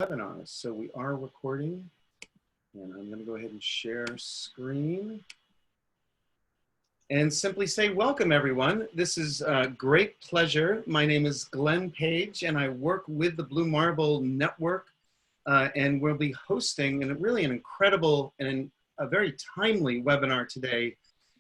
Webinars. So we are recording, and I'm going to go ahead and share screen and simply say welcome, everyone. This is a great pleasure. My name is Glenn Page, and I work with the Blue Marble Network, and we'll be hosting really an incredible and a very timely webinar today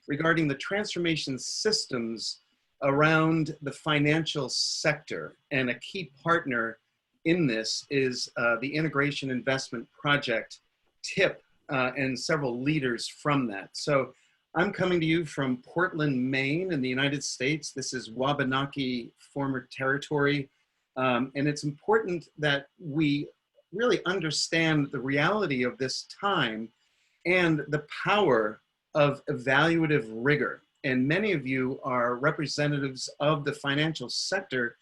regarding the transformation systems around the financial sector. And a key partner in this is the Integration Investment Project, TIIP, and several leaders from that. So I'm coming to you from Portland, Maine in the United States. This is Wabanaki former territory. And it's important that we really understand the reality of this time and the power of evaluative rigor. And many of you are representatives of the financial sector,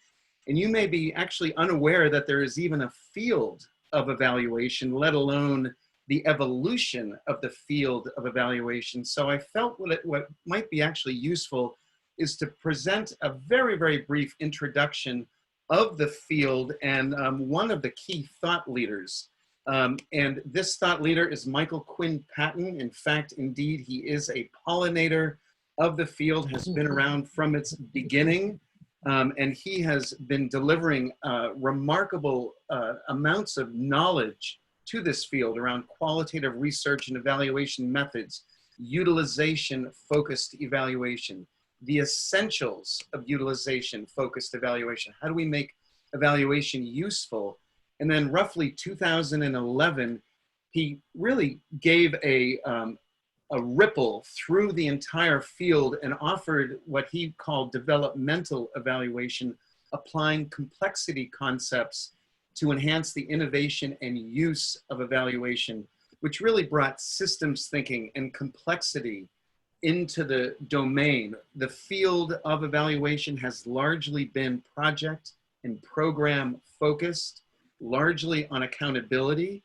and you may be actually unaware that there is even a field of evaluation, let alone the evolution of the field of evaluation. So I felt what might be actually useful is to present a very, very brief introduction of the field and one of the key thought leaders. And this thought leader is Michael Quinn Patton. In fact, indeed, he is a pollinator of the field, has been around from its beginning. And he has been delivering remarkable amounts of knowledge to this field around qualitative research and evaluation methods, utilization-focused evaluation, the essentials of utilization-focused evaluation. How do we make evaluation useful? And then roughly 2011, he really gave a ripple through the entire field and offered what he called developmental evaluation, applying complexity concepts to enhance the innovation and use of evaluation, which really brought systems thinking and complexity into the domain. The field of evaluation has largely been project and program focused, largely on accountability.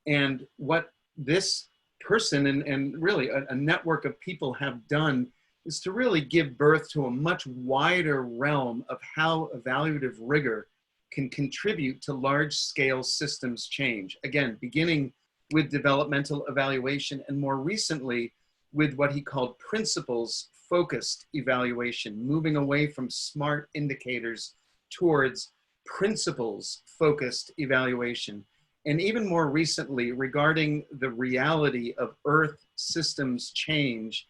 And what this person and really a network of people have done is to really give birth to a much wider realm of how evaluative rigor can contribute to large-scale systems change. Again, beginning with developmental evaluation and more recently with what he called principles-focused evaluation, moving away from smart indicators towards principles-focused evaluation. And even more recently, regarding the reality of Earth systems change,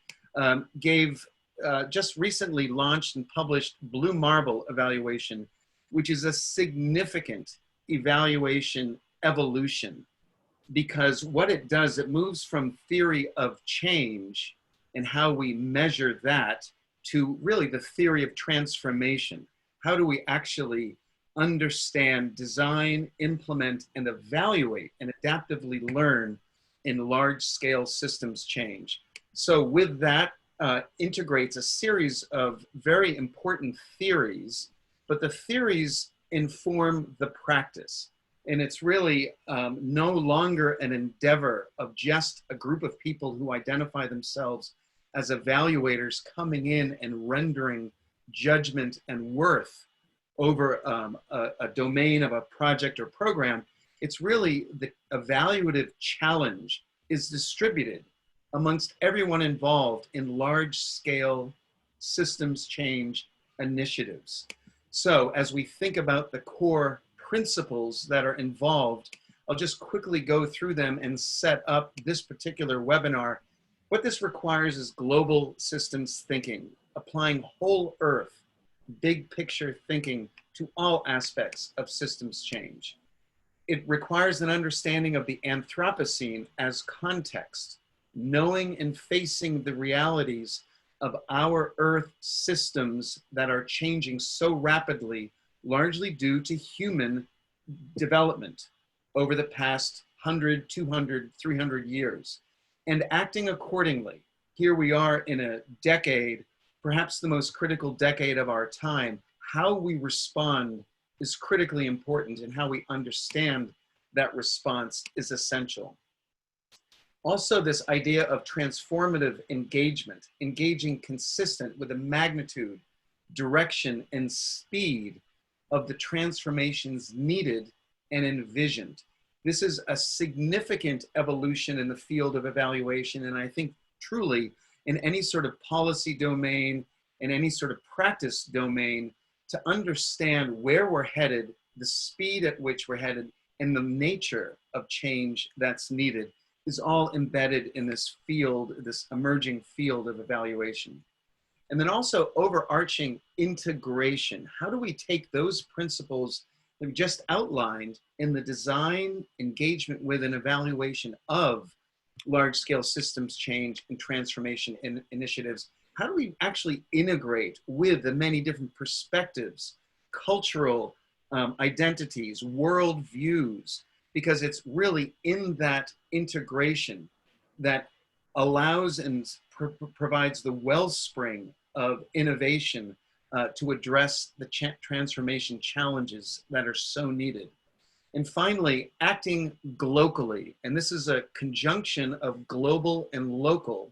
just recently launched and published Blue Marble Evaluation, which is a significant evaluation evolution, because what it does, it moves from theory of change and how we measure that to really the theory of transformation. How do we actually understand, design, implement, and evaluate and adaptively learn in large-scale systems change? So with that, integrates a series of very important theories, but the theories inform the practice. And it's really no longer an endeavor of just a group of people who identify themselves as evaluators coming in and rendering judgment and worth over a domain of a project or program. It's really the evaluative challenge is distributed amongst everyone involved in large-scale systems change initiatives. So as we think about the core principles that are involved, I'll just quickly go through them and set up this particular webinar. What this requires is global systems thinking, applying whole earth, big picture thinking to all aspects of systems change. It requires an understanding of the Anthropocene as context, knowing and facing the realities of our Earth systems that are changing so rapidly, largely due to human development over the past 100, 200, 300 years, and acting accordingly. Here we are in a decade, perhaps the most critical decade of our time. How we respond is critically important, and how we understand that response is essential. Also, this idea of transformative engagement, engaging consistent with the magnitude, direction, and speed of the transformations needed and envisioned. This is a significant evolution in the field of evaluation, and I think truly in any sort of policy domain, in any sort of practice domain, to understand where we're headed, the speed at which we're headed, and the nature of change that's needed is all embedded in this field, this emerging field of evaluation. And then also overarching integration. How do we take those principles that we just outlined in the design, engagement with, and evaluation of large-scale systems change and transformation initiatives? How do we actually integrate with the many different perspectives, cultural identities, world views? Because it's really in that integration that allows and provides the wellspring of innovation to address the transformation challenges that are so needed. And finally, acting globally. And this is a conjunction of global and local,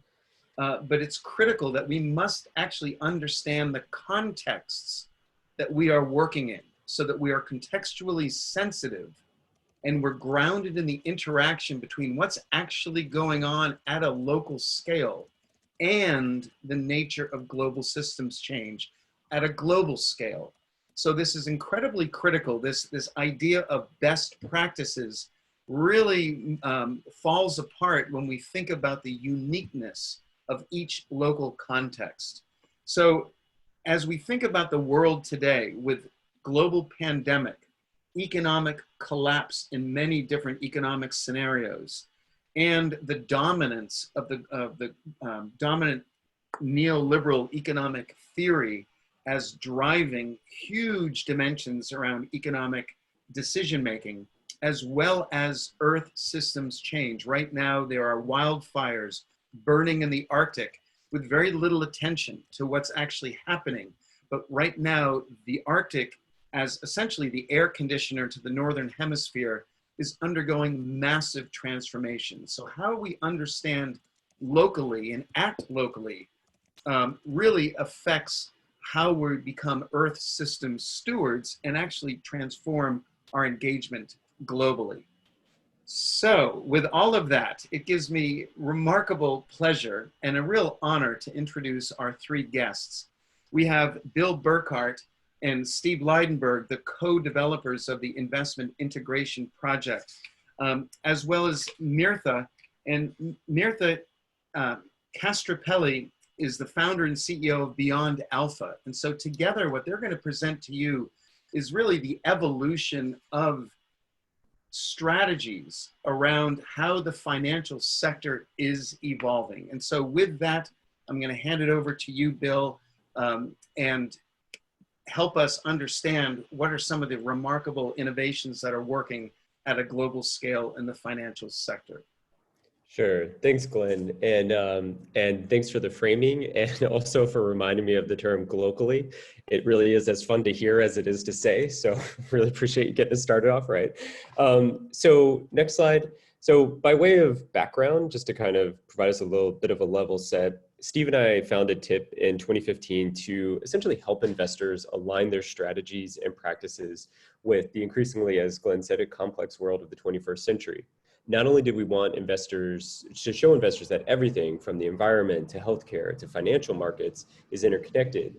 but it's critical that we must actually understand the contexts that we are working in so that we are contextually sensitive and we're grounded in the interaction between what's actually going on at a local scale and the nature of global systems change at a global scale. So this is incredibly critical. This idea of best practices really falls apart when we think about the uniqueness of each local context. So as we think about the world today with global pandemic, economic collapse in many different economic scenarios, and the dominance of the dominant neoliberal economic theory as driving huge dimensions around economic decision-making, as well as Earth systems change. Right now, there are wildfires burning in the Arctic with very little attention to what's actually happening. But right now, the Arctic, as essentially the air conditioner to the Northern Hemisphere, is undergoing massive transformation. So how we understand locally and act locally really affects how we become Earth system stewards and actually transform our engagement globally. So with all of that, it gives me remarkable pleasure and a real honor to introduce our three guests. We have Bill Burkhart and Steve Leidenberg, the co-developers of the Investment Integration Project, as well as Mirtha. And Mirtha Castrapelli is the founder and CEO of Beyond Alpha. And so together, what they're going to present to you is really the evolution of strategies around how the financial sector is evolving. And so with that, I'm going to hand it over to you, Bill, and help us understand what are some of the remarkable innovations that are working at a global scale in the financial sector. Sure. Thanks, Glenn. And thanks for the framing and also for reminding me of the term globally. It really is as fun to hear as it is to say. So really appreciate you getting us started off right. So next slide. So by way of background, just to kind of provide us a little bit of a level set, Steve and I founded TIIP in 2015 to essentially help investors align their strategies and practices with the increasingly, as Glenn said, a complex world of the 21st century. Not only did we want investors to show investors that everything from the environment to healthcare to financial markets is interconnected,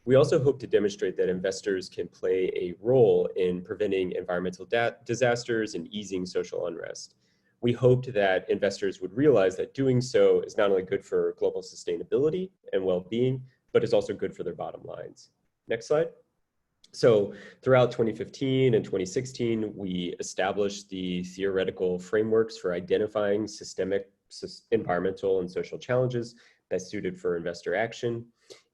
we also hope to demonstrate that investors can play a role in preventing environmental disasters and easing social unrest. We hoped that investors would realize that doing so is not only good for global sustainability and well-being, but is also good for their bottom lines. Next slide. So throughout 2015 and 2016, we established the theoretical frameworks for identifying systemic, environmental, and social challenges best suited for investor action.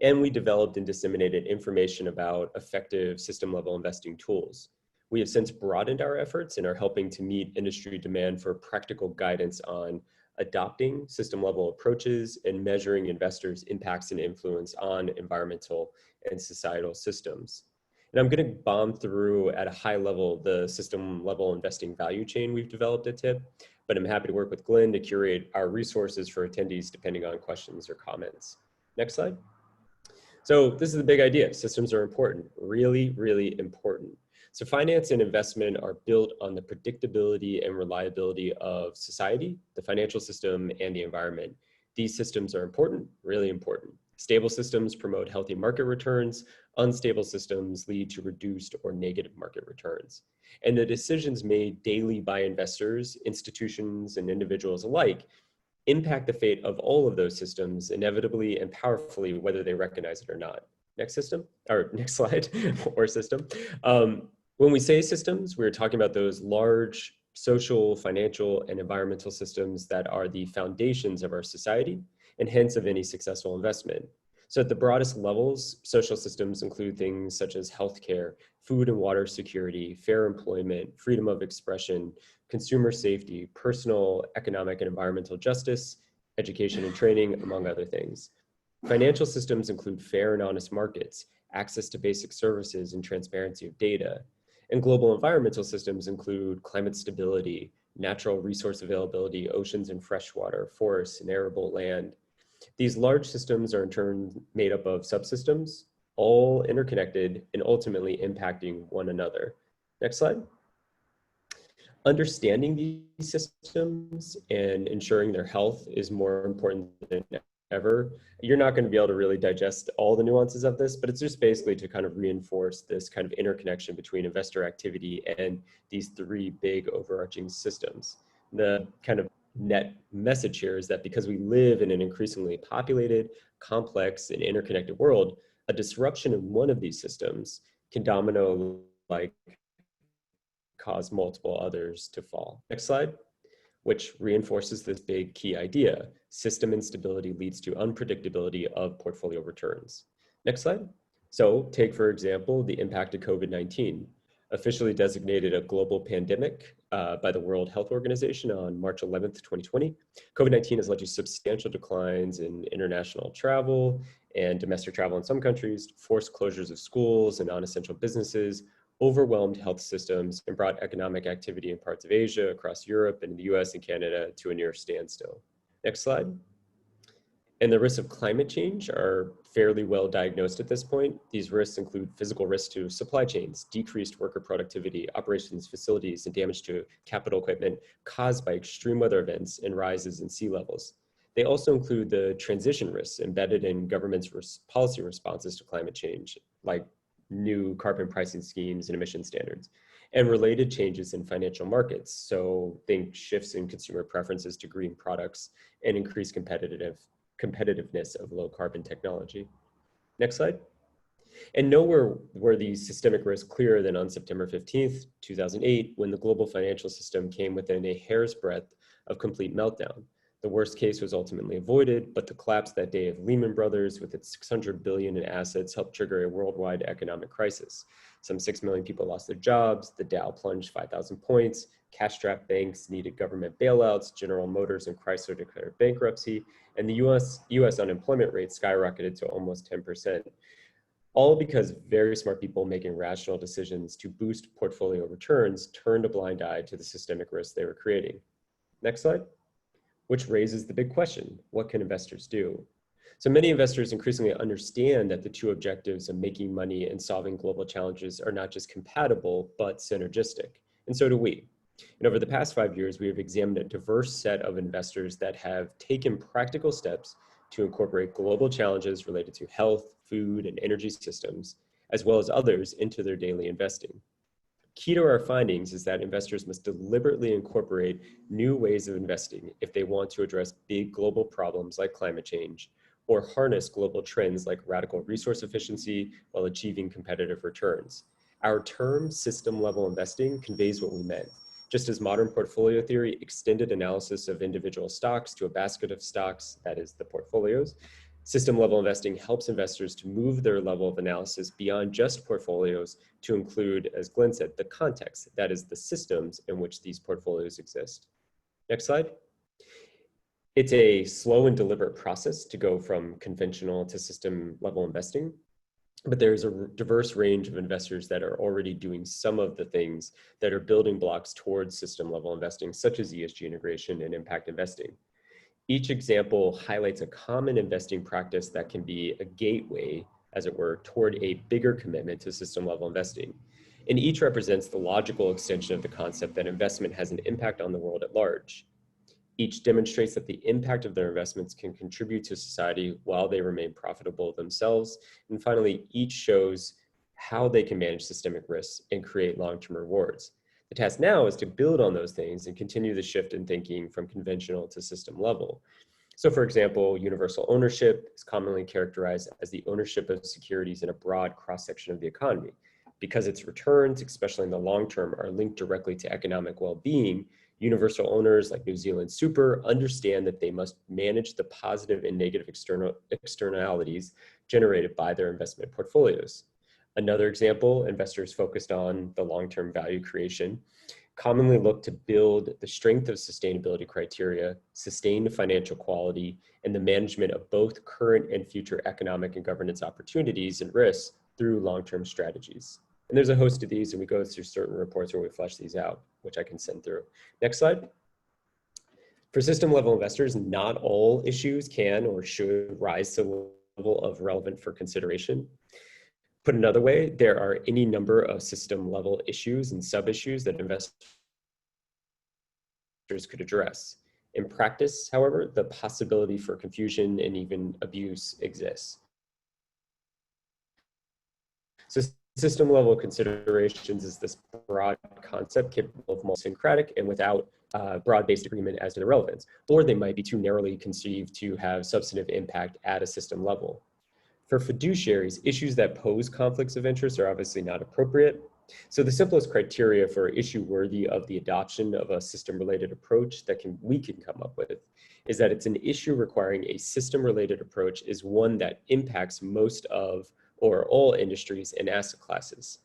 And we developed and disseminated information about effective system-level investing tools. We have since broadened our efforts and are helping to meet industry demand for practical guidance on adopting system-level approaches and measuring investors' impacts and influence on environmental and societal systems. And I'm going to bomb through at a high level the system level investing value chain we've developed at TIIP, but I'm happy to work with Glenn to curate our resources for attendees depending on questions or comments. Next slide. So this is the big idea. Systems are important, really, really important. So finance and investment are built on the predictability and reliability of society, the financial system, and the environment. These systems are important, really important. Stable systems promote healthy market returns. Unstable systems lead to reduced or negative market returns. And the decisions made daily by investors, institutions, and individuals alike impact the fate of all of those systems inevitably and powerfully, whether they recognize it or not. Next system, or next slide, or system. When we say systems, we're talking about those large social, financial, and environmental systems that are the foundations of our society and hence of any successful investment. So at the broadest levels, social systems include things such as healthcare, food and water security, fair employment, freedom of expression, consumer safety, personal, economic, and environmental justice, education and training, among other things. Financial systems include fair and honest markets, access to basic services, and transparency of data. And global environmental systems include climate stability, natural resource availability, oceans and freshwater, forests and arable land. These large systems are in turn made up of subsystems, all interconnected and ultimately impacting one another. Next slide. Understanding these systems and ensuring their health is more important than ever. You're not going to be able to really digest all the nuances of this, but it's just basically to kind of reinforce this kind of interconnection between investor activity and these three big overarching systems. The kind of net message here is that because we live in an increasingly populated, complex, and interconnected world, a disruption in one of these systems can domino-like cause multiple others to fall. Next slide, which reinforces this big key idea. System instability leads to unpredictability of portfolio returns. Next slide. So take, for example, the impact of COVID-19, officially designated a global pandemic by the World Health Organization on March 11th, 2020. COVID-19 has led to substantial declines in international travel and domestic travel in some countries, forced closures of schools and non-essential businesses, overwhelmed health systems, and brought economic activity in parts of Asia, across Europe, and the US and Canada to a near standstill. Next slide. And the risks of climate change are fairly well diagnosed at this point. These risks include physical risks to supply chains, decreased worker productivity, operations facilities, and damage to capital equipment caused by extreme weather events and rises in sea levels. They also include the transition risks embedded in government's policy responses to climate change, like new carbon pricing schemes and emission standards, and related changes in financial markets. So think shifts in consumer preferences to green products and increased competitiveness of low carbon technology. Next slide. And nowhere were these systemic risks clearer than on September 15th, 2008, when the global financial system came within a hair's breadth of complete meltdown. The worst case was ultimately avoided, but the collapse that day of Lehman Brothers with its $600 billion in assets helped trigger a worldwide economic crisis. Some 6 million people lost their jobs, the Dow plunged 5,000 points, cash-strapped banks needed government bailouts, General Motors and Chrysler declared bankruptcy, and the US unemployment rate skyrocketed to almost 10%. All because very smart people making rational decisions to boost portfolio returns turned a blind eye to the systemic risks they were creating. Next slide. Which raises the big question, what can investors do? So many investors increasingly understand that the two objectives of making money and solving global challenges are not just compatible, but synergistic. And so do we. And over the past 5 years, we have examined a diverse set of investors that have taken practical steps to incorporate global challenges related to health, food, and energy systems, as well as others into their daily investing. Key to our findings is that investors must deliberately incorporate new ways of investing if they want to address big global problems like climate change, or harness global trends like radical resource efficiency while achieving competitive returns. Our term system-level investing conveys what we meant. Just as modern portfolio theory extended analysis of individual stocks to a basket of stocks, that is the portfolios, system-level investing helps investors to move their level of analysis beyond just portfolios to include, as Glenn said, the context, that is the systems in which these portfolios exist. Next slide. It's a slow and deliberate process to go from conventional to system-level investing, but there's a diverse range of investors that are already doing some of the things that are building blocks towards system-level investing, such as ESG integration and impact investing. Each example highlights a common investing practice that can be a gateway, as it were, toward a bigger commitment to system-level investing. and each represents the logical extension of the concept that investment has an impact on the world at large. Each demonstrates that the impact of their investments can contribute to society while they remain profitable themselves. And finally, each shows how they can manage systemic risks and create long-term rewards. The task now is to build on those things and continue the shift in thinking from conventional to system level. So for example, universal ownership is commonly characterized as the ownership of securities in a broad cross-section of the economy. Because its returns, especially in the long term, are linked directly to economic well-being, universal owners like New Zealand Super understand that they must manage the positive and negative externalities generated by their investment portfolios. Another example, investors focused on the long-term value creation commonly look to build the strength of sustainability criteria, sustained financial quality, and the management of both current and future economic and governance opportunities and risks through long-term strategies. And there's a host of these, and we go through certain reports where we flesh these out, which I can send through. Next slide. For system level investors, not all issues can or should rise to the level of relevant for consideration. Put another way, there are any number of system level issues and sub-issues that investors could address. In practice, however, the possibility for confusion and even abuse exists. So system level considerations is this broad concept capable of multi-syncratic and without broad-based agreement as to the relevance, or they might be too narrowly conceived to have substantive impact at a system level. For fiduciaries, issues that pose conflicts of interest are obviously not appropriate. So the simplest criteria for issue worthy of the adoption of a system-related approach that we can come up with is that it's an issue requiring a system-related approach is one that impacts most of or all industries and asset classes.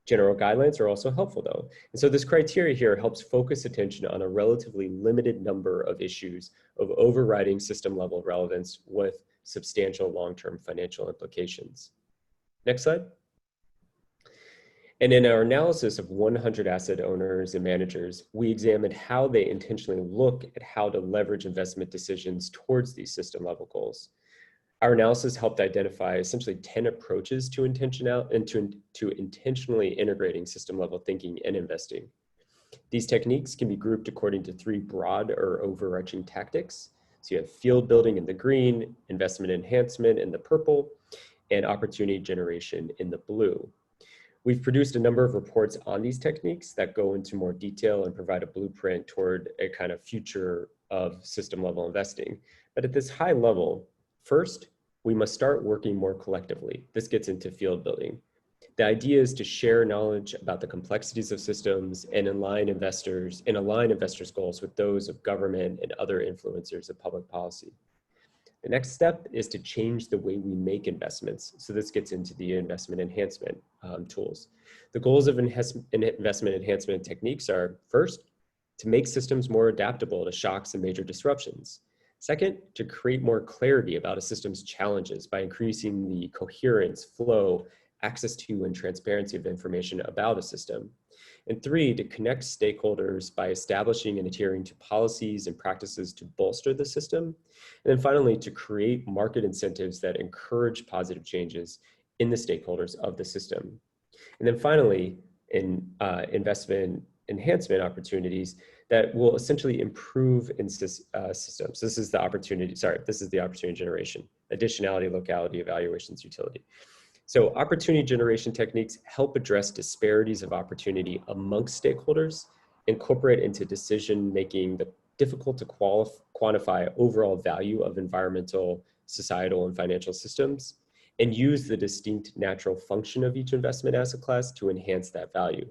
General guidelines are also helpful though. And so this criteria here helps focus attention on a relatively limited number of issues of overriding system level relevance with substantial long-term financial implications. Next slide. And in our analysis of 100 asset owners and managers, we examined how they intentionally look at how to leverage investment decisions towards these system level goals. Our analysis helped identify essentially 10 approaches to intentionally integrating system level thinking and investing. These techniques can be grouped according to 3 broad or overarching tactics. So you have field building in the green, investment enhancement in the purple, and opportunity generation in the blue. We've produced a number of reports on these techniques that go into more detail and provide a blueprint toward a kind of future of system level investing. But at this high level, first, we must start working more collectively. This gets into field building. The idea is to share knowledge about the complexities of systems and align investors' goals with those of government and other influencers of public policy. The next step is to change the way we make investments. So this gets into the investment enhancement tools. The goals of investment enhancement techniques are, first, to make systems more adaptable to shocks and major disruptions. Second, to create more clarity about a system's challenges by increasing the coherence, flow, access to, and transparency of information about a system. And 3, to connect stakeholders by establishing and adhering to policies and practices to bolster the system. And then finally, to create market incentives that encourage positive changes in the stakeholders of the system. And then finally, in investment enhancement opportunities that will essentially improve in systems. This is the opportunity generation, additionality, locality, evaluations, utility. So opportunity generation techniques help address disparities of opportunity amongst stakeholders, incorporate into decision-making the difficult to quantify overall value of environmental, societal, and financial systems, and use the distinct natural function of each investment asset class to enhance that value.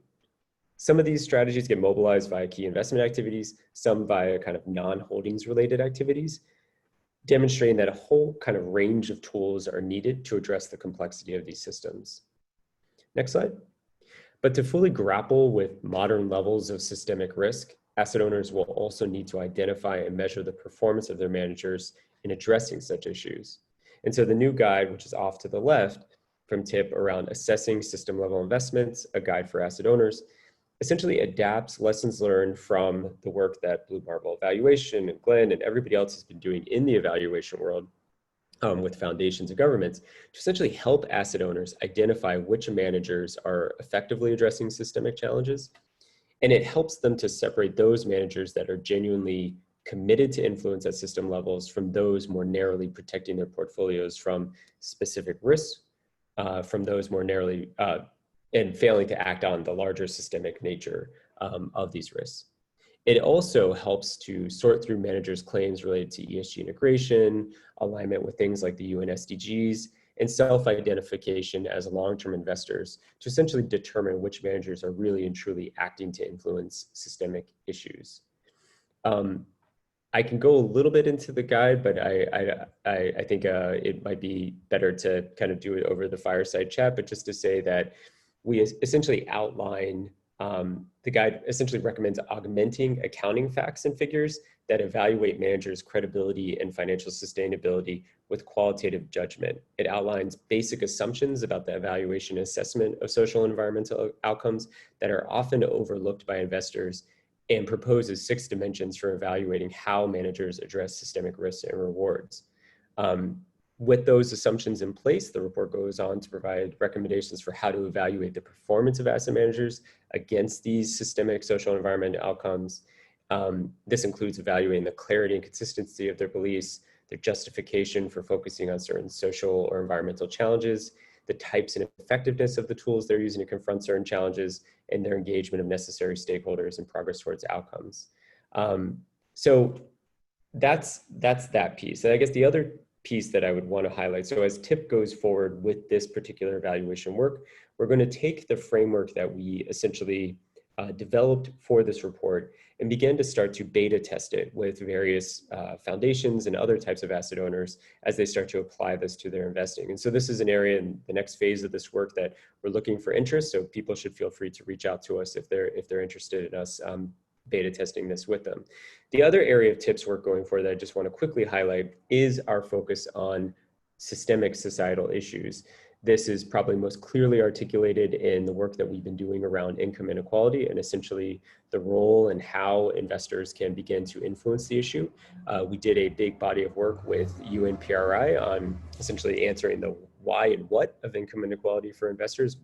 Some of these strategies get mobilized via key investment activities, some via kind of non-holdings related activities, demonstrating that a whole kind of range of tools are needed to address the complexity of these systems. Next slide. But to fully grapple with modern levels of systemic risk, asset owners will also need to identify and measure the performance of their managers in addressing such issues. And so the new guide, which is off to the left from TIIP around assessing system level investments, a guide for asset owners, essentially adapts lessons learned from the work that Blue Marble Evaluation and Glenn and everybody else has been doing in the evaluation world with foundations and governments to essentially help asset owners identify which managers are effectively addressing systemic challenges. And it helps them to separate those managers that are genuinely committed to influence at system levels from those more narrowly protecting their portfolios from specific risks, from those more narrowly and failing to act on the larger systemic nature of these risks. It also helps to sort through managers' claims related to ESG integration, alignment with things like the UN SDGs, and self-identification as long-term investors to essentially determine which managers are really and truly acting to influence systemic issues. I can go a little bit into the guide, but I think it might be better to kind of do it over the fireside chat, but just to say that we essentially outline the guide essentially recommends augmenting accounting facts and figures that evaluate managers' credibility and financial sustainability with qualitative judgment. It outlines basic assumptions about the evaluation and assessment of social and environmental outcomes that are often overlooked by investors and proposes 6 dimensions for evaluating how managers address systemic risks and rewards. With those assumptions in place, the report goes on to provide recommendations for how to evaluate the performance of asset managers against these systemic social and environmental outcomes. This includes evaluating the clarity and consistency of their beliefs, their justification for focusing on certain social or environmental challenges, the types and effectiveness of the tools they're using to confront certain challenges, and their engagement of necessary stakeholders and progress towards outcomes. So that's that piece. And I guess the other piece that I would want to highlight. So as TIIP goes forward with this particular evaluation work, we're going to take the framework that we essentially developed for this report and begin to start to beta test it with various foundations and other types of asset owners as they start to apply this to their investing. And so this is an area in the next phase of this work that we're looking for interest. So people should feel free to reach out to us if they're interested in us beta testing this with them. The other area of TIIP's work going forward that I just want to quickly highlight is our focus on systemic societal issues. This is probably most clearly articulated in the work that we've been doing around income inequality and essentially the role and how investors can begin to influence the issue. We did a big body of work with UNPRI on essentially answering the why and what of income inequality for investors,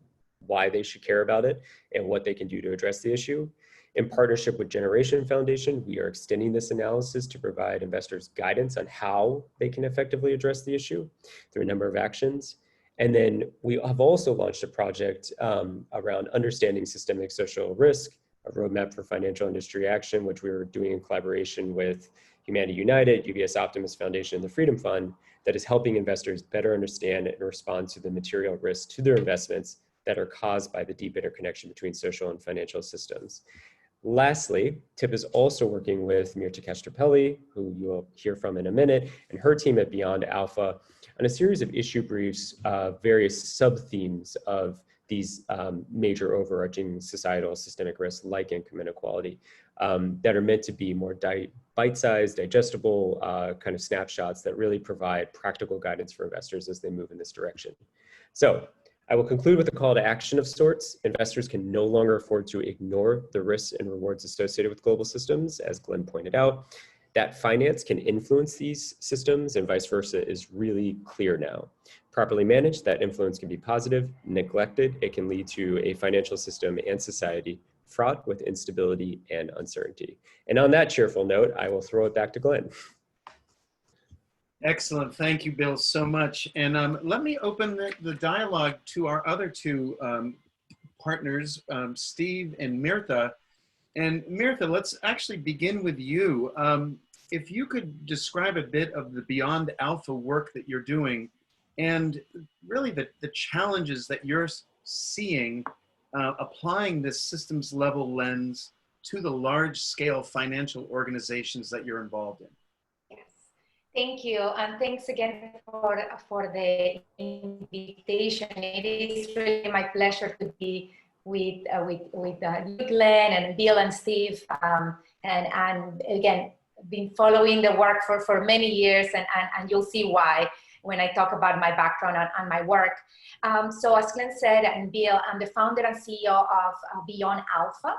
why they should care about it, and what they can do to address the issue. In partnership with Generation Foundation, we are extending this analysis to provide investors guidance on how they can effectively address the issue through a number of actions. And then we have also launched a project around understanding systemic social risk, a roadmap for financial industry action, which we were doing in collaboration with Humanity United, UBS Optimus Foundation, and the Freedom Fund, that is helping investors better understand and respond to the material risks to their investments that are caused by the deep interconnection between social and financial systems. Lastly, TIIP is also working with Mirta Castrapelli, who you'll hear from in a minute, and her team at Beyond Alpha on a series of issue briefs, various sub-themes of these major overarching societal systemic risks like income inequality that are meant to be more bite-sized, digestible kind of snapshots that really provide practical guidance for investors as they move in this direction. So I will conclude with a call to action of sorts. Investors can no longer afford to ignore the risks and rewards associated with global systems, as Glenn pointed out. That finance can influence these systems and vice versa is really clear now. Properly managed, that influence can be positive. Neglected, it can lead to a financial system and society fraught with instability and uncertainty. And on that cheerful note, I will throw it back to Glenn. Excellent. Thank you, Bill, so much. And let me open the dialogue to our other 2 partners, Steve and Mirta. And Mirta, let's actually begin with you. If you could describe a bit of the Beyond Alpha work that you're doing and really the challenges that you're seeing applying this systems level lens to the large scale financial organizations that you're involved in. Thank you, and thanks again for the invitation. It is really my pleasure to be with you, Glenn, and Bill and Steve, and again, been following the work for many years, and you'll see why when I talk about my background and my work. So as Glenn said, and Bill, I'm the founder and CEO of Beyond Alpha.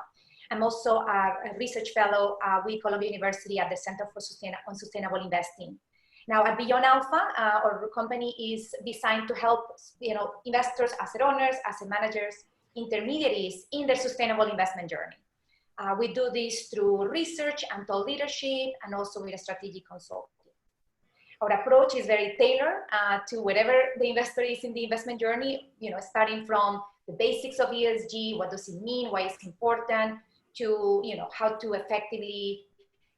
I'm also a research fellow with Columbia University at the Center for Sustainable Investing. Now at Beyond Alpha, our company is designed to help investors, asset owners, asset managers, intermediaries in their sustainable investment journey. We do this through research and thought leadership, and also with a strategic consulting. Our approach is very tailored to whatever the investor is in the investment journey, starting from the basics of ESG, what does it mean, why it's important, to how to effectively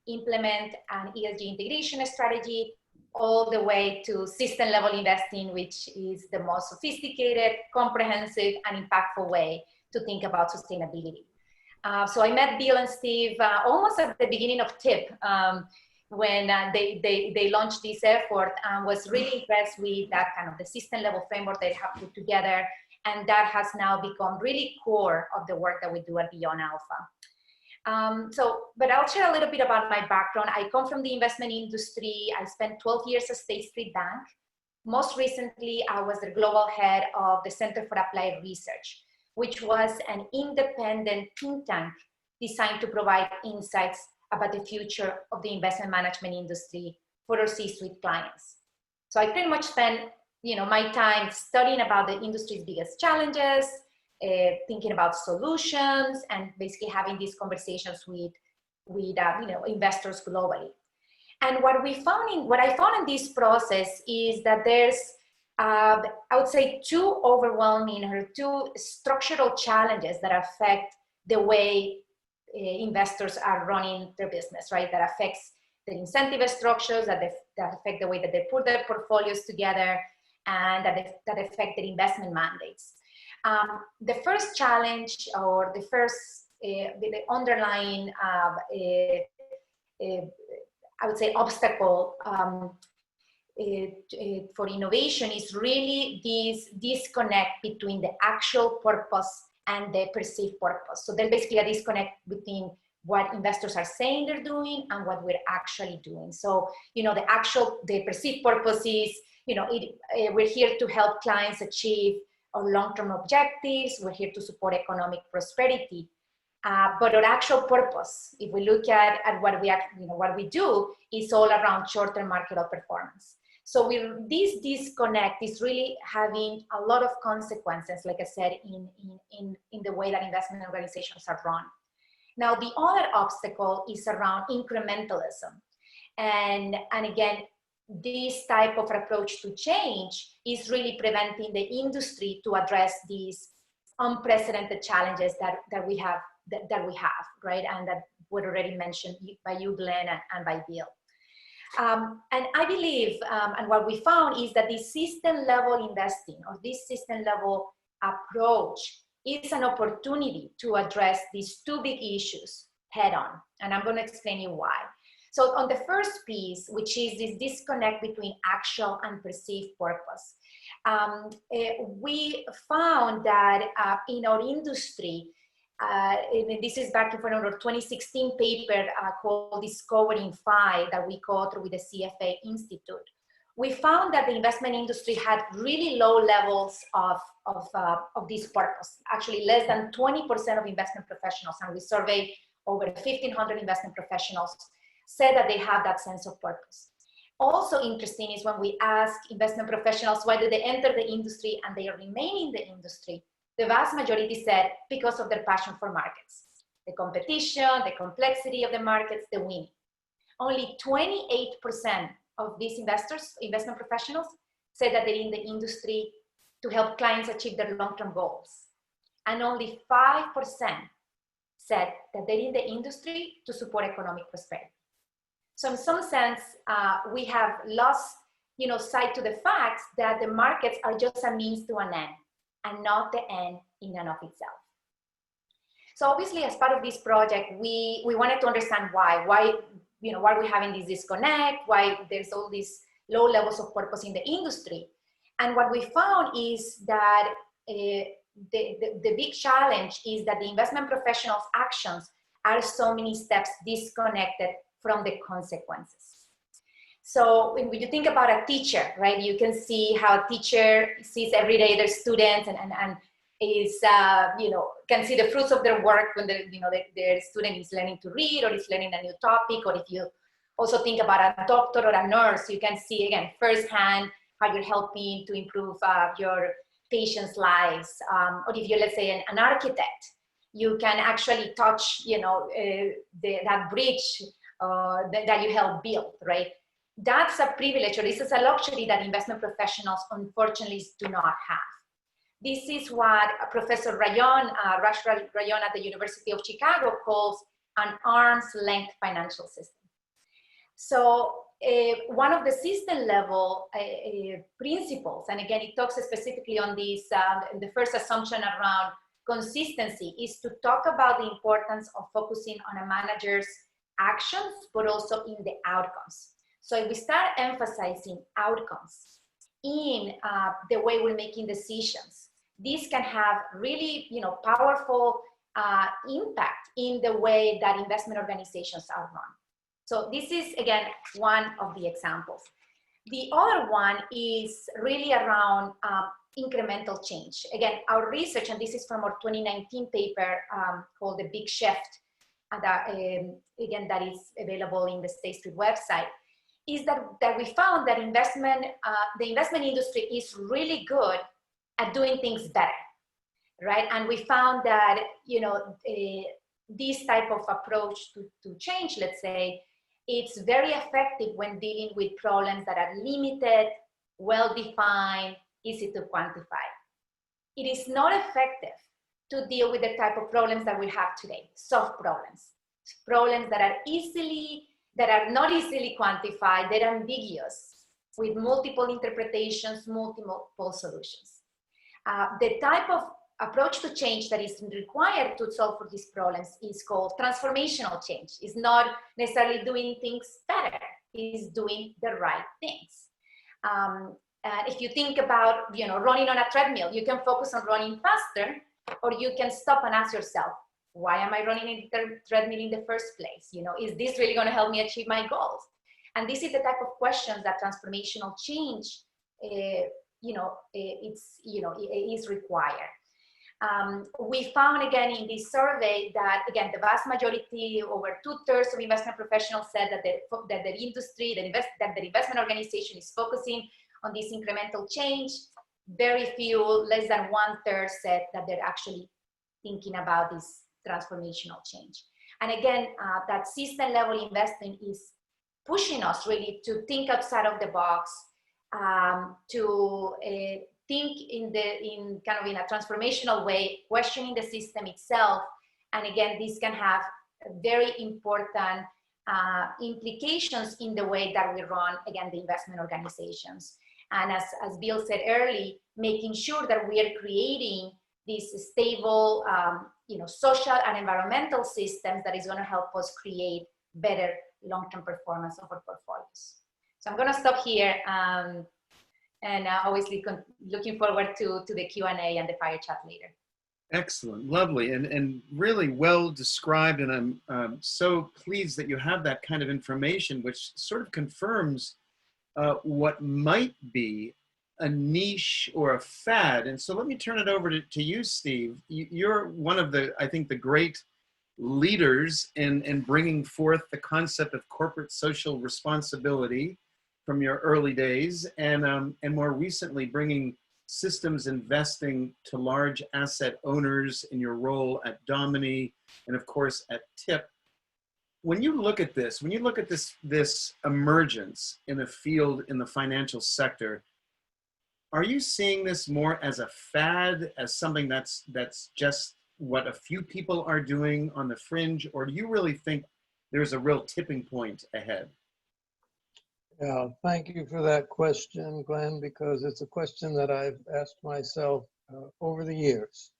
implement an ESG integration strategy, all the way to system level investing, which is the most sophisticated, comprehensive, and impactful way to think about sustainability. So I met Bill and Steve almost at the beginning of TIIP when they launched this effort, and was really impressed with that kind of the system level framework they have put together. And that has now become really core of the work that we do at Beyond Alpha. But I'll share a little bit about my background. I come from the investment industry. I spent 12 years at State Street Bank. Most recently, I was the global head of the Center for Applied Research, which was an independent think tank designed to provide insights about the future of the investment management industry for our C-suite clients. So I pretty much spent my time studying about the industry's biggest challenges, thinking about solutions, and basically having these conversations with investors globally. And what I found in this process is that there's I would say two overwhelming or two structural challenges that affect the way investors are running their business, right? That affects the incentive structures, that affect the way that they put their portfolios together, and that affect their investment mandates. The first challenge, or the first, the underlying, I would say, obstacle for innovation is really this disconnect between the actual purpose and the perceived purpose. So there's basically a disconnect between what investors are saying they're doing and what we're actually doing. So, the perceived purpose is, we're here to help clients achieve our long-term objectives. We're here to support economic prosperity. But our actual purpose, if we look at what we do, is all around short-term market outperformance. So this disconnect is really having a lot of consequences, like I said, in the way that investment organizations are run. Now, the other obstacle is around incrementalism. And again, this type of approach to change is really preventing the industry to address these unprecedented challenges that we have, right? And that were already mentioned by you, Glenn, and by Bill. And I believe, and what we found is that the system level investing, or this system level approach, is an opportunity to address these two big issues head on. And I'm going to explain you why. So on the first piece, which is this disconnect between actual and perceived purpose, we found that in our industry, and this is back from our 2016 paper called Discovering FI that we co-authored with the CFA Institute. We found that the investment industry had really low levels of this purpose. Actually, less than 20% of investment professionals, and we surveyed over 1,500 investment professionals, said that they have that sense of purpose. Also interesting is when we ask investment professionals why did they enter the industry and they remain in the industry, the vast majority said because of their passion for markets, the competition, the complexity of the markets, the winning. Only 28% of these investment professionals, said that they're in the industry to help clients achieve their long-term goals. And only 5% said that they're in the industry to support economic prosperity. So in some sense, we have lost sight to the fact that the markets are just a means to an end, and not the end in and of itself. So obviously, as part of this project, we wanted to understand why we're having this disconnect, why there's all these low levels of purpose in the industry. And what we found is that the big challenge is that the investment professionals' actions are so many steps disconnected from the consequences. So when you think about a teacher, right, you can see how a teacher sees every day their students and is, can see the fruits of their work when their student is learning to read or is learning a new topic, or if you Also think about a doctor or a nurse. You can see, again, firsthand how you're helping to improve your patients' lives. Or if you're, let's say, an architect, you can actually touch, that bridge that you help build, right? That's a privilege, or this is a luxury that investment professionals unfortunately do not have. This is what Professor Rayon, Raj Rayon at the University of Chicago calls an arm's length financial system. So one of the system level principles, and again, it talks specifically on this, the first assumption around consistency, is to talk about the importance of focusing on a manager's actions, but also in the outcomes. So if we start emphasizing outcomes in the way we're making decisions, this can have really, powerful impact in the way that investment organizations are run. So this is, again, one of the examples. The other one is really around incremental change. Again, our research, and this is from our 2019 paper called The Big Shift, again, that is available in the State Street website, is that we found that the investment industry is really good at doing things better, right? And we found that, this type of approach to change, let's say, it's very effective when dealing with problems that are limited, well-defined, easy to quantify. It is not effective to deal with the type of problems that we have today, soft problems that are not easily quantified, they're ambiguous, with multiple interpretations, multiple solutions. The type of approach to change that is required to solve for these problems is called transformational change. It's not necessarily doing things better, it's doing the right things. If you think about, running on a treadmill, you can focus on running faster, or you can stop and ask yourself, why am I running in the treadmill in the first place? Is this really going to help me achieve my goals? And this is the type of questions that transformational change, is required. We found, again, in this survey that, again, the vast majority, over 2/3 of investment professionals said that the industry, that the investment organization is focusing on this incremental change. Very few, less than 1/3, said that they're actually thinking about this transformational change. And again, that system level investing is pushing us really to think outside of the box, to think in a transformational way, questioning the system itself. And again, this can have very important implications in the way that we run, again, the investment organizations. And as Bill said early, making sure that we are creating these stable, social and environmental systems that is going to help us create better long-term performance of our portfolios. So I'm going to stop here, and obviously looking forward to the Q&A and the fire chat later. Excellent, lovely, and really well described. And I'm so pleased that you have that kind of information, which sort of confirms what might be a niche or a fad. And so let me turn it over to you, Steve. You're one of the, I think, the great leaders in bringing forth the concept of corporate social responsibility from your early days, and more recently bringing systems investing to large asset owners in your role at Domini and of course at TIIP. When you look at this emergence in the field in the financial sector, are you seeing this more as a fad, as something that's just what a few people are doing on the fringe, or do you really think there's a real tipping point ahead? Yeah, thank you for that question, Glenn, because it's a question that I've asked myself over the years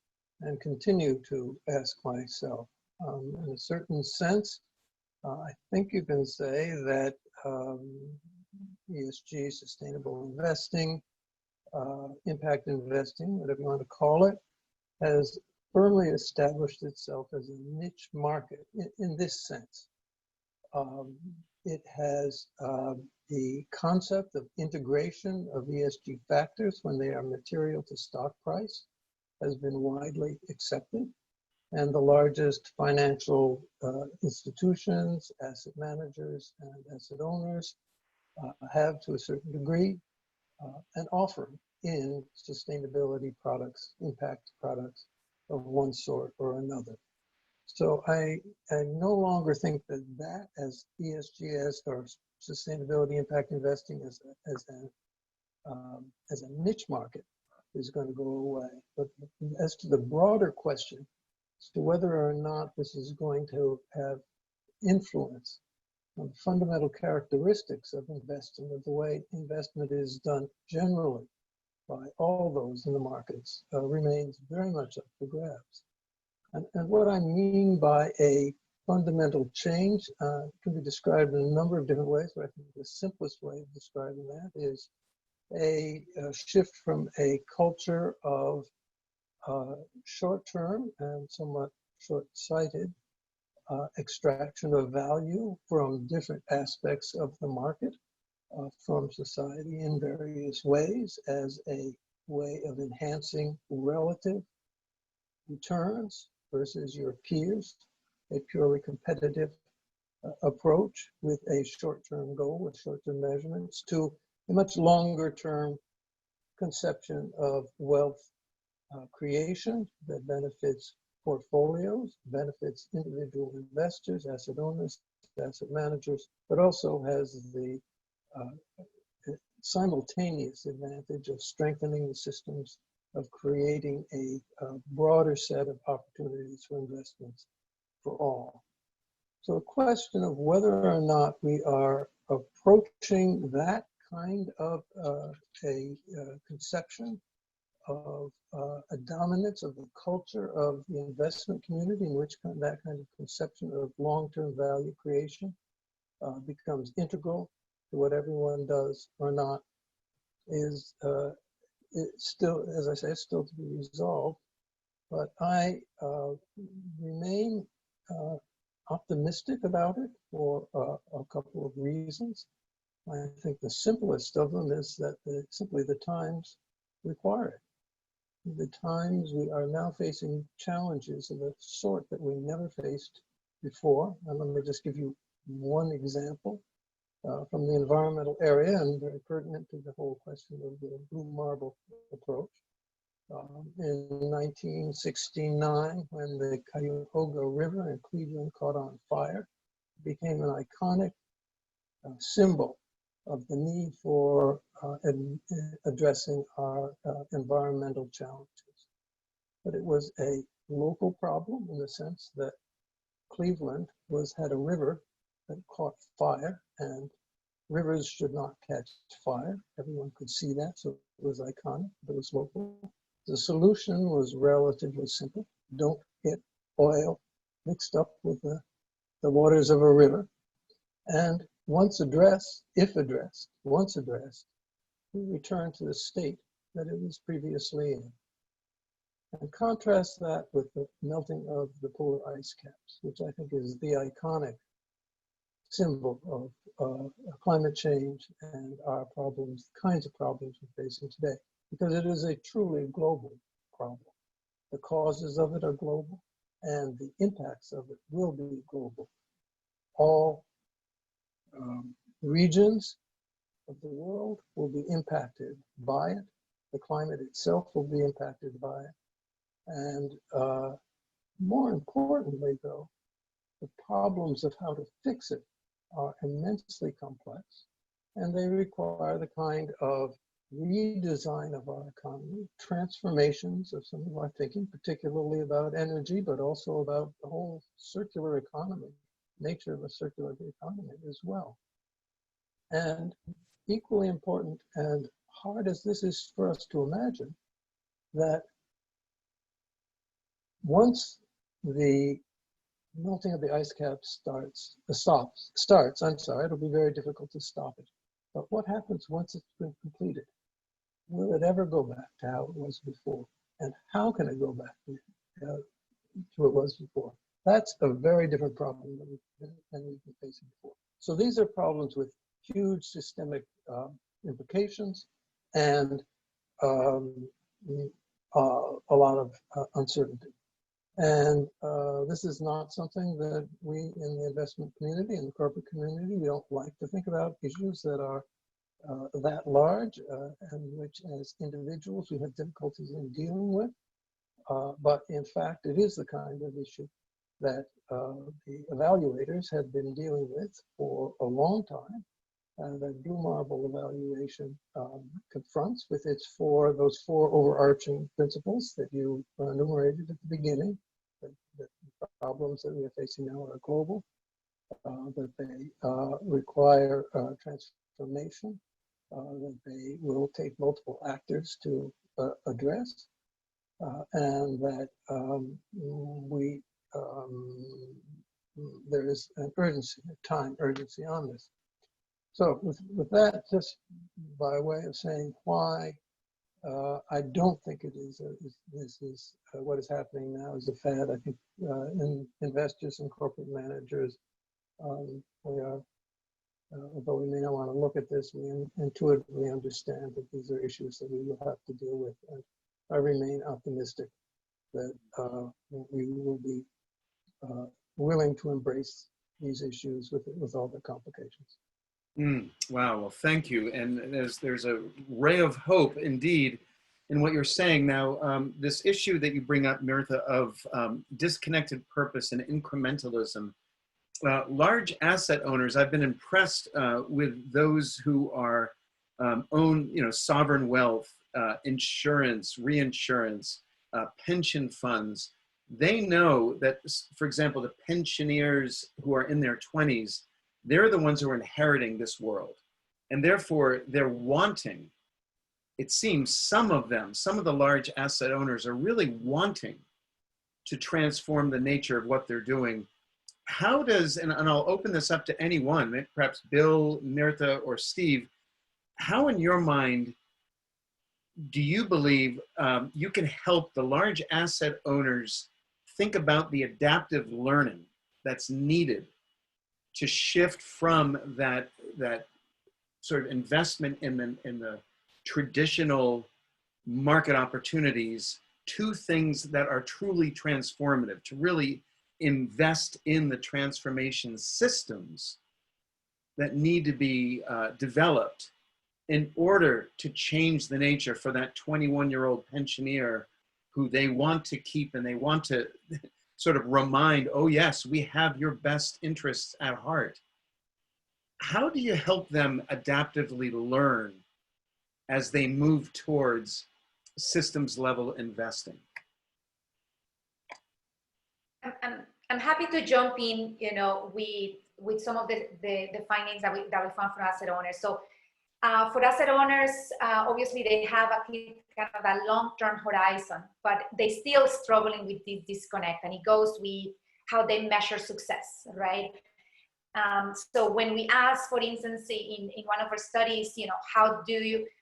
and continue to ask myself. In a certain sense, I think you can say that ESG, sustainable investing, impact investing, whatever you want to call it, has firmly established itself as a niche market in this sense. It has the concept of integration of ESG factors when they are material to stock price has been widely accepted. And the largest financial institutions, asset managers, and asset owners have, to a certain degree, an offering in sustainability products, impact products of one sort or another. So I no longer think that as ESG or sustainability impact investing as a niche market is going to go away. But as to the broader question as to whether or not this is going to have influence on the fundamental characteristics of investing, of the way investment is done generally by all those in the markets, remains very much up for grabs. And what I mean by a fundamental change can be described in a number of different ways, but I think the simplest way of describing that is a shift from a culture of short-term and somewhat short-sighted extraction of value from different aspects of the market, from society in various ways as a way of enhancing relative returns versus your peers, a purely competitive approach with a short-term goal, with short-term measurements, to a much longer-term conception of wealth creation that benefits portfolios, benefits individual investors, asset owners, asset managers, but also has the simultaneous advantage of strengthening the systems, of creating a broader set of opportunities for investments for all. So the question of whether or not we are approaching that kind of a conception of a dominance of the culture of the investment community, in which that kind of conception of long-term value creation becomes integral to what everyone does or not, is it's still, as I say, still to be resolved. But I remain optimistic about it for a couple of reasons. I think the simplest of them is that simply the times require it. The times we are now facing challenges of a sort that we never faced before. And let me just give you one example from the environmental area, and very pertinent to the whole question of the Blue Marble approach. In 1969, when the Cuyahoga River in Cleveland caught on fire, it became an iconic symbol of the need for addressing our environmental challenges. But it was a local problem in the sense that Cleveland had a river that caught fire, and rivers should not catch fire. Everyone could see that, so it was iconic, but it was local. The solution was relatively simple. Don't get oil mixed up with the waters of a river. And once addressed, once addressed, we return to the state that it was previously in. And contrast that with the melting of the polar ice caps, which I think is the iconic symbol of climate change and our problems, the kinds of problems we're facing today, because it is a truly global problem. The causes of it are global, and the impacts of it will be global. All regions of the world will be impacted by it. The climate itself will be impacted by it. And more importantly, though, the problems of how to fix it are immensely complex, and they require the kind of redesign of our economy, transformations of some of our thinking, particularly about energy, but also about the whole circular economy, nature of a circular economy as well. And equally important and hard as this is for us to imagine, that once the melting of the ice cap starts, it'll be very difficult to stop it. But what happens once it's been completed? Will it ever go back to how it was before? And how can it go back to what it was before? That's a very different problem than we've been facing before. So these are problems with huge systemic implications and a lot of uncertainty. And this is not something that we in the investment community and the corporate community, we don't like to think about issues that are that large and which as individuals we have difficulties in dealing with. But in fact, it is the kind of issue that the evaluators have been dealing with for a long time. And the Blue Marble evaluation confronts with those four overarching principles that you enumerated at the beginning. The problems that we are facing now are global, that they require transformation, that they will take multiple actors to address, and that there is an urgency, a time urgency on this. So with that, just by way of saying why I don't think it is, this is what is happening now is a fad. I think investors and corporate managers, we are, although we may not want to look at this, we intuitively understand that these are issues that we will have to deal with. And I remain optimistic that we will be willing to embrace these issues with all the complications. Wow, well, thank you. And there's a ray of hope indeed in what you're saying. Now, this issue that you bring up, Mirtha, of disconnected purpose and incrementalism, large asset owners, I've been impressed with those who are own, sovereign wealth, insurance, reinsurance, pension funds. They know that, for example, the pensioners who are in their 20s, they're the ones who are inheriting this world. And therefore, they're wanting, it seems some of the large asset owners are really wanting to transform the nature of what they're doing. How does, and I'll open this up to anyone, perhaps Bill, Mirtha, or Steve, how in your mind do you believe you can help the large asset owners think about the adaptive learning that's needed to shift from that sort of investment in the traditional market opportunities to things that are truly transformative, to really invest in the transformation systems that need to be developed in order to change the nature for that 21-year-old pensioner who they want to keep and they want to sort of remind, oh yes, we have your best interests at heart. How do you help them adaptively learn as they move towards systems level investing? I'm happy to jump in, with some of the findings that we found for asset owners. So for asset owners, obviously they have kind of a long-term horizon, but they still struggling with this disconnect, and it goes with how they measure success, right? So when we ask, for instance, in one of our studies,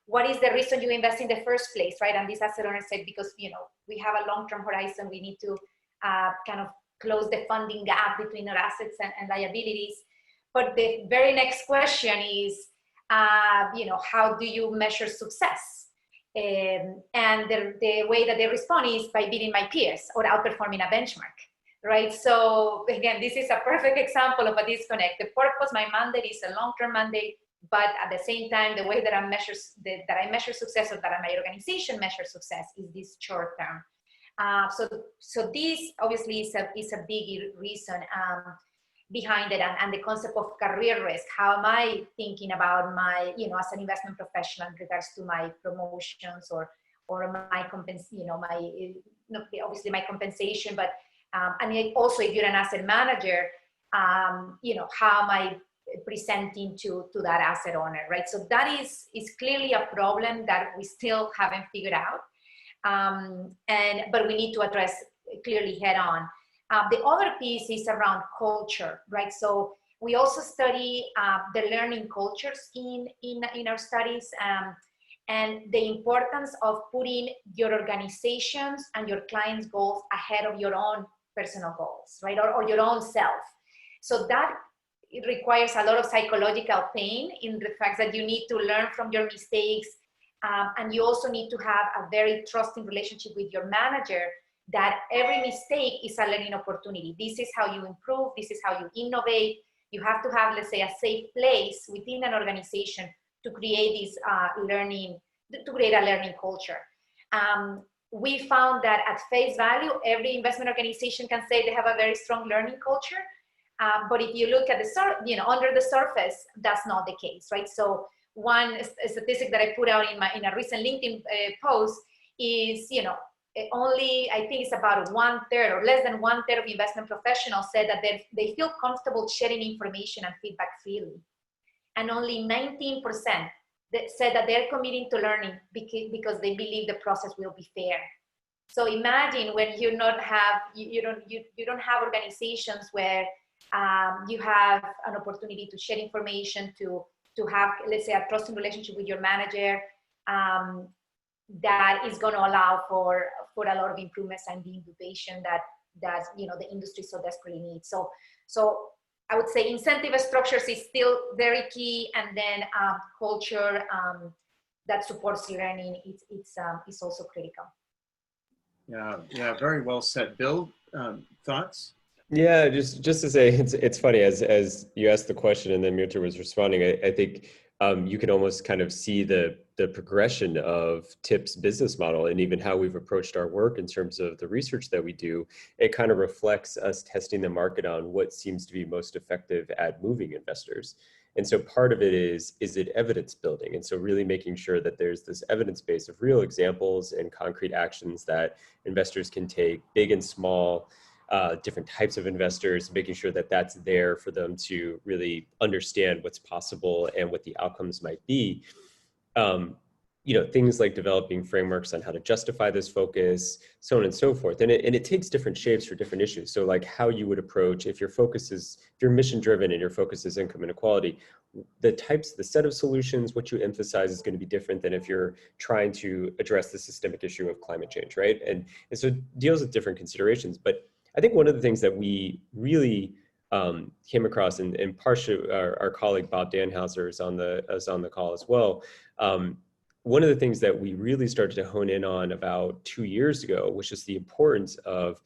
what is the reason you invest in the first place, right? And this asset owner said, because, we have a long-term horizon, we need to kind of close the funding gap between our assets and liabilities. But the very next question is, how do you measure success? And the way that they respond is by beating my peers or outperforming a benchmark, right? So again, this is a perfect example of a disconnect. The purpose, my mandate is a long-term mandate, but at the same time, the way that I measure success, or that my organization measures success, is this short-term. So this obviously is a big reason behind it, and the concept of career risk. How am I thinking about my, as an investment professional in regards to my promotions or my obviously my compensation, but and also if you're an asset manager, how am I presenting to that asset owner, right? So that is clearly a problem that we still haven't figured out, but we need to address clearly head on. The other piece is around culture, right? So we also study the learning cultures in our studies, and the importance of putting your organizations and your clients' goals ahead of your own personal goals, right? Or your own self. So that it requires a lot of psychological pain in the fact that you need to learn from your mistakes, and you also need to have a very trusting relationship with your manager, that every mistake is a learning opportunity. This is how you improve. This is how you innovate. You have to have, let's say, a safe place within an organization to create this to create a learning culture. We found that at face value, every investment organization can say they have a very strong learning culture. But if you look at under the surface, that's not the case, right? So one statistic that I put out in a recent LinkedIn post is, only, I think it's about 1/3 or less than 1/3 of investment professionals said that they feel comfortable sharing information and feedback freely. And only 19% that said that they're committing to learning because they believe the process will be fair. So imagine when you don't have organizations where you have an opportunity to share information, to have, let's say, a trusting relationship with your manager, that is going to allow for a lot of improvements and the innovation that the industry so desperately needs. So I would say incentive structures is still very key, and then culture that supports learning is also critical. Yeah, very well said. Bill, thoughts? Yeah, just to say, it's funny as you asked the question and then Mirta was responding. I think you can almost kind of see the progression of TIIP's business model and even how we've approached our work in terms of the research that we do. It kind of reflects us testing the market on what seems to be most effective at moving investors. And so part of it is it evidence building? And so really making sure that there's this evidence base of real examples and concrete actions that investors can take, big and small, different types of investors, making sure that that's there for them to really understand what's possible and what the outcomes might be. Things like developing frameworks on how to justify this focus, so on and so forth. And it takes different shapes for different issues. So like how you would approach, if you're mission driven and your focus is income inequality, the set of solutions, what you emphasize is going to be different than if you're trying to address the systemic issue of climate change, right? And so it deals with different considerations. But I think one of the things that we really came across, and partially our colleague Bob Danhauser is on the call as well. One of the things that we really started to hone in on about 2 years ago, which is the importance of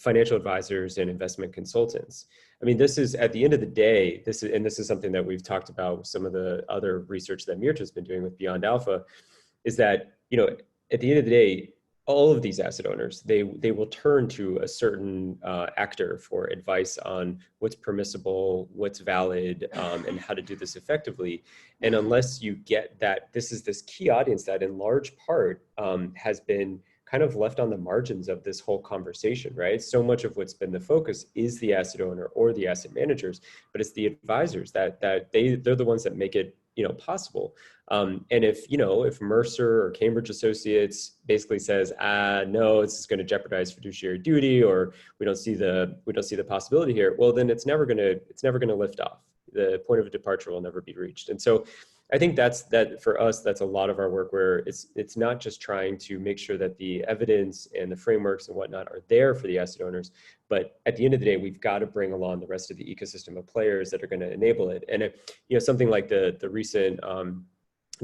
financial advisors and investment consultants. I mean, this is, at the end of the day, this is something that we've talked about with some of the other research that Mirta's been doing with Beyond Alpha, is that, at the end of the day, all of these asset owners, they will turn to a certain actor for advice on what's permissible, what's valid, and how to do this effectively. And unless you get that, this is this key audience that in large part has been kind of left on the margins of this whole conversation, right? So much of what's been the focus is the asset owner or the asset managers, but it's the advisors that they're the ones that make it possible. And if Mercer or Cambridge Associates basically says, no, this is going to jeopardize fiduciary duty, or we don't see the possibility here, well, then it's never going to lift off. The point of departure will never be reached. And so I think that for us, that's a lot of our work, where it's not just trying to make sure that the evidence and the frameworks and whatnot are there for the asset owners, but at the end of the day, we've got to bring along the rest of the ecosystem of players that are going to enable it. And something like the recent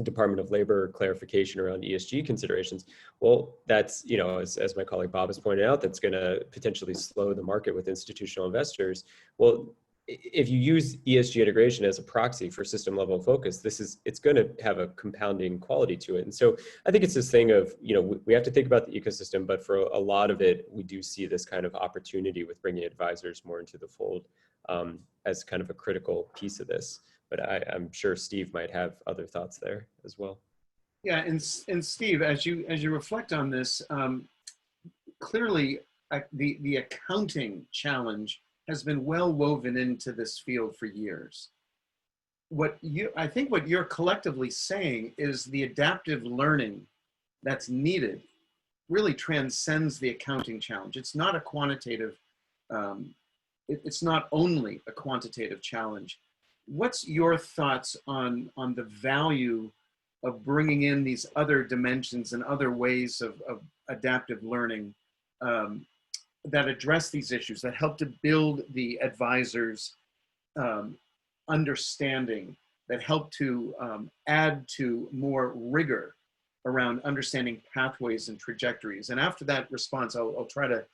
Department of Labor clarification around ESG considerations, well, that's, as my colleague Bob has pointed out, that's going to potentially slow the market with institutional investors. Well, if you use ESG integration as a proxy for system level focus, it's going to have a compounding quality to it. And so I think it's this thing of, we have to think about the ecosystem, but for a lot of it, we do see this kind of opportunity with bringing advisors more into the fold as kind of a critical piece of this. But I'm sure Steve might have other thoughts there as well. Yeah, and Steve, as you reflect on this, clearly the accounting challenge has been well woven into this field for years. I think what you're collectively saying is the adaptive learning that's needed really transcends the accounting challenge. It's not a quantitative, it's not only a quantitative challenge. What's your thoughts on the value of bringing in these other dimensions and other ways of adaptive learning that address these issues, that help to build the advisors' understanding, that help to add to more rigor around understanding pathways and trajectories. And after that response, I'll try to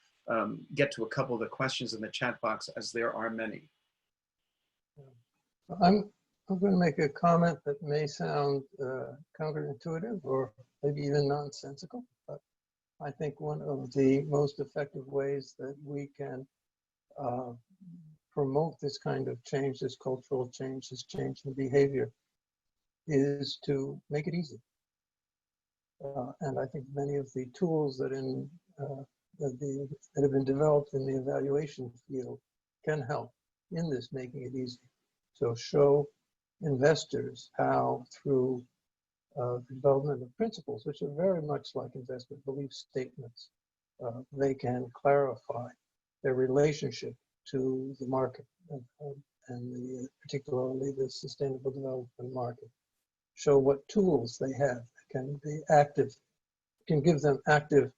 get to a couple of the questions in the chat box, as there are many. I'm going to make a comment that may sound counterintuitive or maybe even nonsensical, but I think one of the most effective ways that we can promote this kind of change, this cultural change, this change in behavior, is to make it easy. And I think many of the tools that have been developed in the evaluation field can help in this making it easy. So show investors how, through the development of principles, which are very much like investment belief statements, they can clarify their relationship to the market and particularly the sustainable development market. Show what tools they have that can be active, can give them active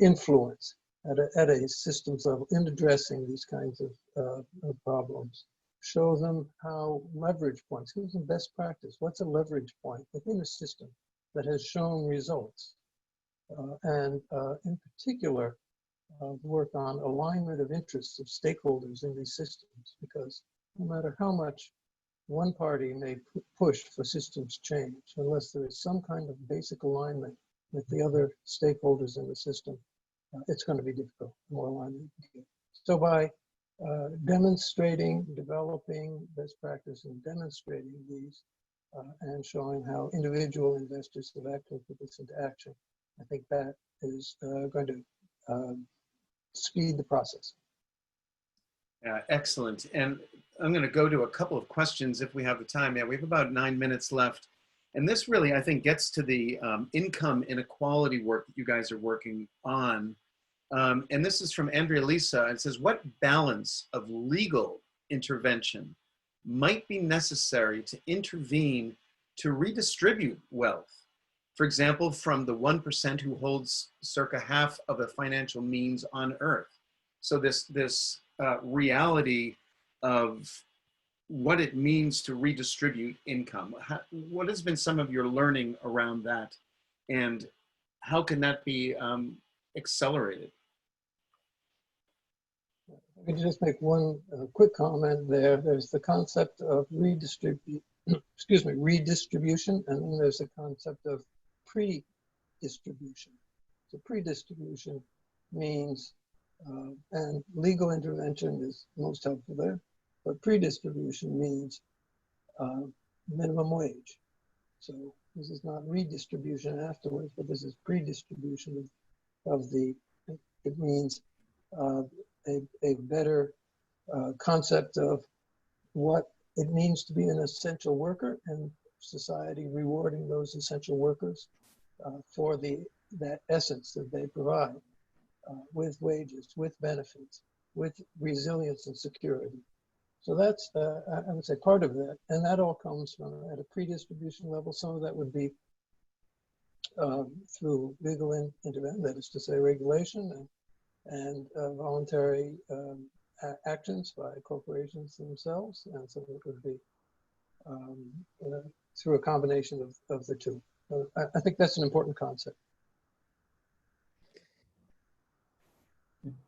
influence at a systems level in addressing these kinds of problems. Show them how leverage points, give them best practice. What's a leverage point within a system that has shown results? And in particular, work on alignment of interests of stakeholders in these systems, because no matter how much one party may push for systems change, unless there is some kind of basic alignment with the other stakeholders in the system, it's going to be difficult, the more alignment you get. So by demonstrating, developing best practice and demonstrating these and showing how individual investors have actually put this into action, I think that is going to speed the process. Excellent. And I'm going to go to a couple of questions if we have the time. Yeah, we have about 9 minutes left. And this really, I think, gets to the income inequality work that you guys are working on. And this is from Andrea Lisa. It says, what balance of legal intervention might be necessary to intervene to redistribute wealth? For example, from the 1% who holds circa half of the financial means on earth. So this reality of what it means to redistribute income. What has been some of your learning around that, and how can that be accelerated? I can just make one quick comment there. There's the concept of redistribution, and then there's the concept of pre-distribution. So pre-distribution means, and legal intervention is most helpful there, but pre-distribution means minimum wage. So this is not redistribution afterwards, but this is pre-distribution of the, it means a better concept of what it means to be an essential worker, and society rewarding those essential workers for that essence that they provide with wages, with benefits, with resilience and security. So that's, I would say, part of that. And that all comes from at a pre-distribution level. Some of that would be through legal intervention, that is to say regulation and voluntary actions by corporations themselves. And some of it would be through a combination of the two. I think that's an important concept.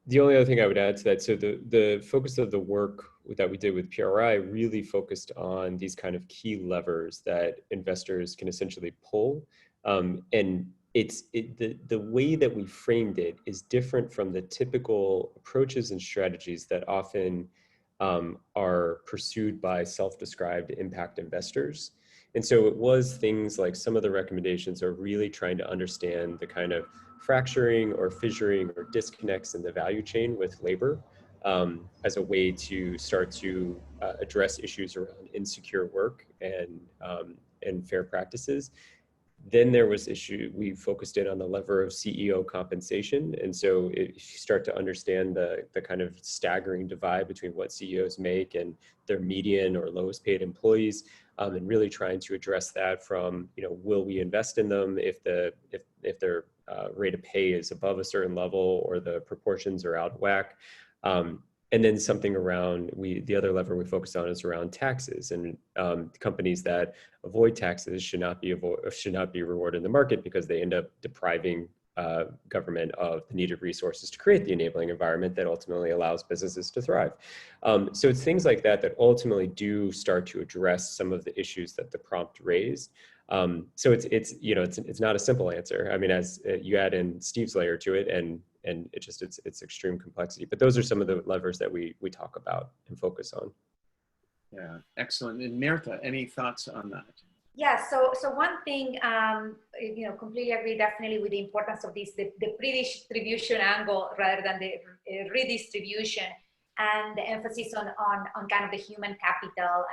The only other thing I would add to that, so the focus of the work that we did with PRI really focused on these kind of key levers that investors can essentially pull. And the way that we framed it is different from the typical approaches and strategies that often are pursued by self-described impact investors. And so it was things like some of the recommendations are really trying to understand the kind of fracturing or fissuring or disconnects in the value chain with labor as a way to start to address issues around insecure work and fair practices. Then there was we focused in on the lever of CEO compensation. And so if you start to understand the kind of staggering divide between what CEOs make and their median or lowest paid employees, and really trying to address that from, will we invest in them if their rate of pay is above a certain level or the proportions are out of whack? And then something around, the other lever we focus on is around taxes, and companies that avoid taxes should not be rewarded in the market because they end up depriving government of the needed resources to create the enabling environment that ultimately allows businesses to thrive. So it's things like that that ultimately do start to address some of the issues that the prompt raised. So it's not a simple answer. I mean, as you add in Steve's layer to it, and it's extreme complexity. But those are some of the levers that we talk about and focus on. Yeah, excellent. And Mirta, any thoughts on that? Yeah, so one thing, completely agree definitely with the importance of this, the pre-distribution angle rather than the redistribution, and the emphasis on kind of the human capital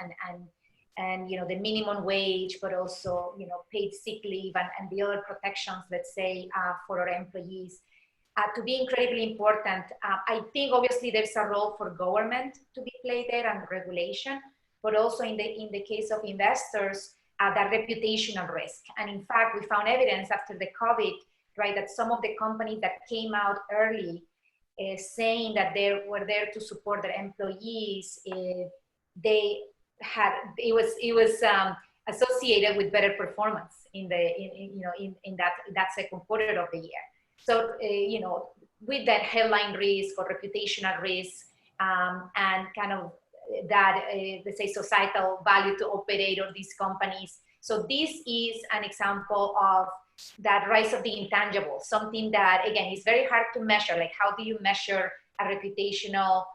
and the minimum wage, but also, paid sick leave and the other protections, let's say, for our employees, to be incredibly important. I think obviously there's a role for government to be played there and regulation, but also in the case of investors, that reputational risk. And in fact, we found evidence after the COVID, right, that some of the companies that came out early saying that they were there to support their employees, it was associated with better performance in that second quarter of the year. So with that headline risk or reputational risk, and kind of that, let's say, societal value to operate on these companies. So this is an example of that rise of the intangible, something that, again, is very hard to measure. Like, how do you measure a reputational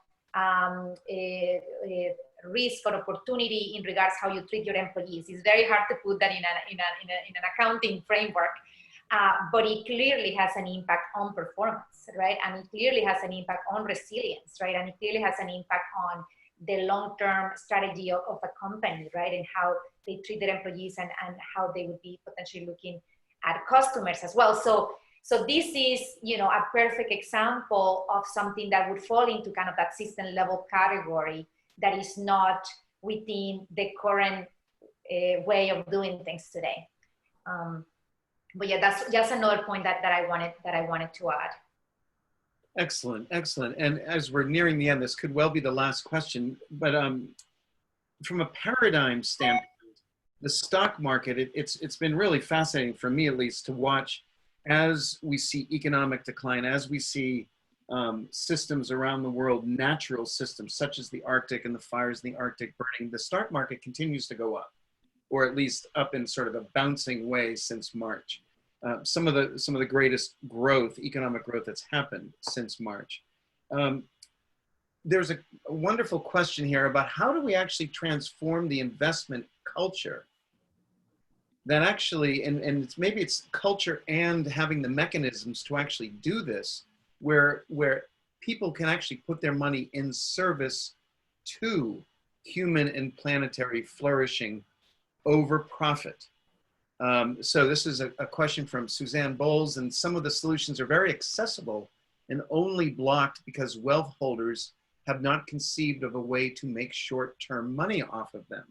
risk or opportunity in regards how you treat your employees? It's very hard to put that in an accounting framework, but it clearly has an impact on performance, right? And it clearly has an impact on resilience, right? And it clearly has an impact on the long-term strategy of a company, right? And how they treat their employees and how they would be potentially looking at customers as well. So this is, a perfect example of something that would fall into kind of that system level category that is not within the current way of doing things today. But yeah, that's just another point that I wanted to add. Excellent, excellent. And as we're nearing the end, this could well be the last question, but from a paradigm standpoint, the stock market, it's been really fascinating for me, at least, to watch as we see economic decline, as we see systems around the world, natural systems such as the Arctic and the fires in the Arctic burning, the stock market continues to go up, or at least up in sort of a bouncing way since March. Some of the greatest growth, economic growth that's happened since March. There's a wonderful question here about how do we actually transform the investment culture that actually, and maybe it's culture and having the mechanisms to actually do this, where people can actually put their money in service to human and planetary flourishing over profit. So this is a question from Suzanne Bowles, and some of the solutions are very accessible and only blocked because wealth holders have not conceived of a way to make short-term money off of them.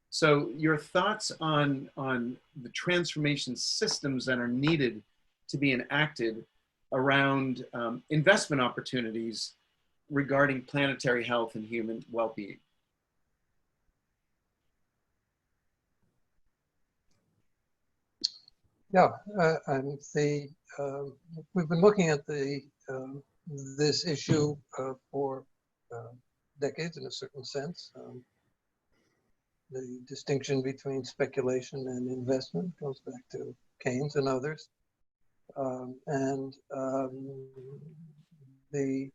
So your thoughts on the transformation systems that are needed to be enacted around investment opportunities regarding planetary health and human well-being? Yeah, we've been looking at this issue for decades in a certain sense. The distinction between speculation and investment goes back to Keynes and others. The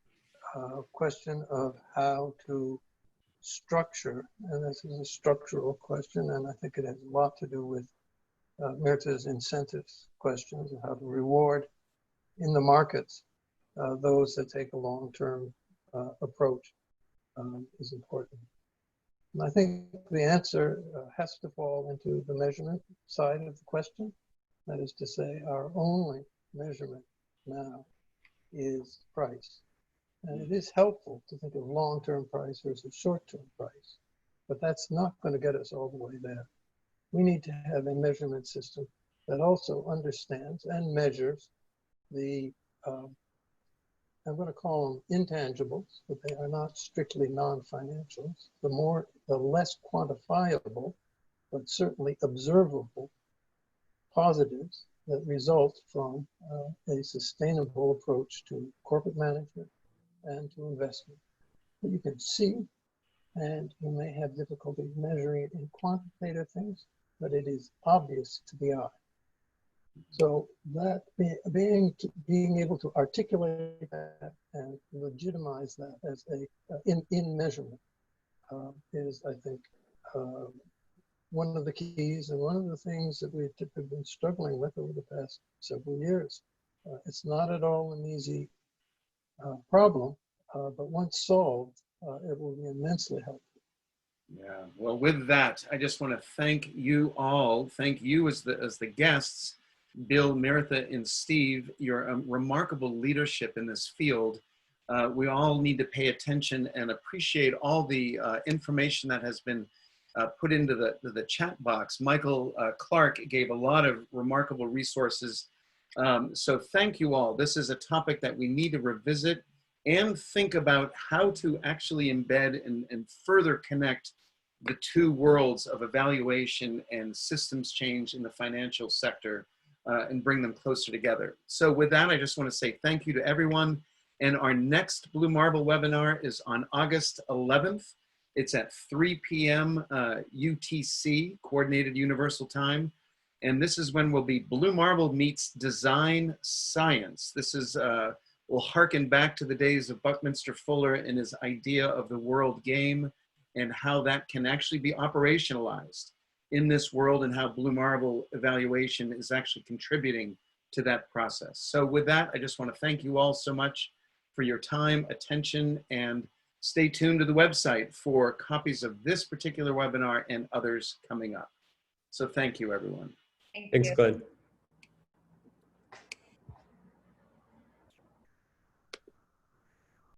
question of how to structure, and this is a structural question, and I think it has a lot to do with Mirta's incentives questions, and how to reward in the markets those that take a long-term approach is important. And I think the answer has to fall into the measurement side of the question. That is to say, our only measurement now is price. And it is helpful to think of long-term price versus short-term price, but that's not going to get us all the way there. We need to have a measurement system that also understands and measures the I'm going to call them intangibles, but they are not strictly non-financials. The less quantifiable, but certainly observable positives that result from a sustainable approach to corporate management and to investment that you can see, and you may have difficulty measuring it in quantitative things, but it is obvious to the eye. So that being able to articulate that and legitimize that as in measurement is, I think, one of the keys and one of the things that we've been struggling with over the past several years. It's not at all an easy problem, but once solved, it will be immensely helpful. Yeah, well, with that, I just want to thank you all. Thank you as the guests, Bill, Miritha, and Steve, your remarkable leadership in this field. We all need to pay attention and appreciate all the information that has been put into the chat box. Michael Clark gave a lot of remarkable resources. So thank you all. This is a topic that we need to revisit and think about how to actually embed and further connect the two worlds of evaluation and systems change in the financial sector and bring them closer together. So with that, I just want to say thank you to everyone. And our next Blue Marble webinar is on August 11th. It's at 3 p.m. UTC, Coordinated Universal Time. And this is when we'll be Blue Marble meets design science. This is, will harken back to the days of Buckminster Fuller and his idea of the world game and how that can actually be operationalized in this world and how Blue Marble evaluation is actually contributing to that process. So with that, I just want to thank you all so much for your time, attention, and stay tuned to the website for copies of this particular webinar and others coming up. So thank you, everyone. Thank Thanks, you. Glenn.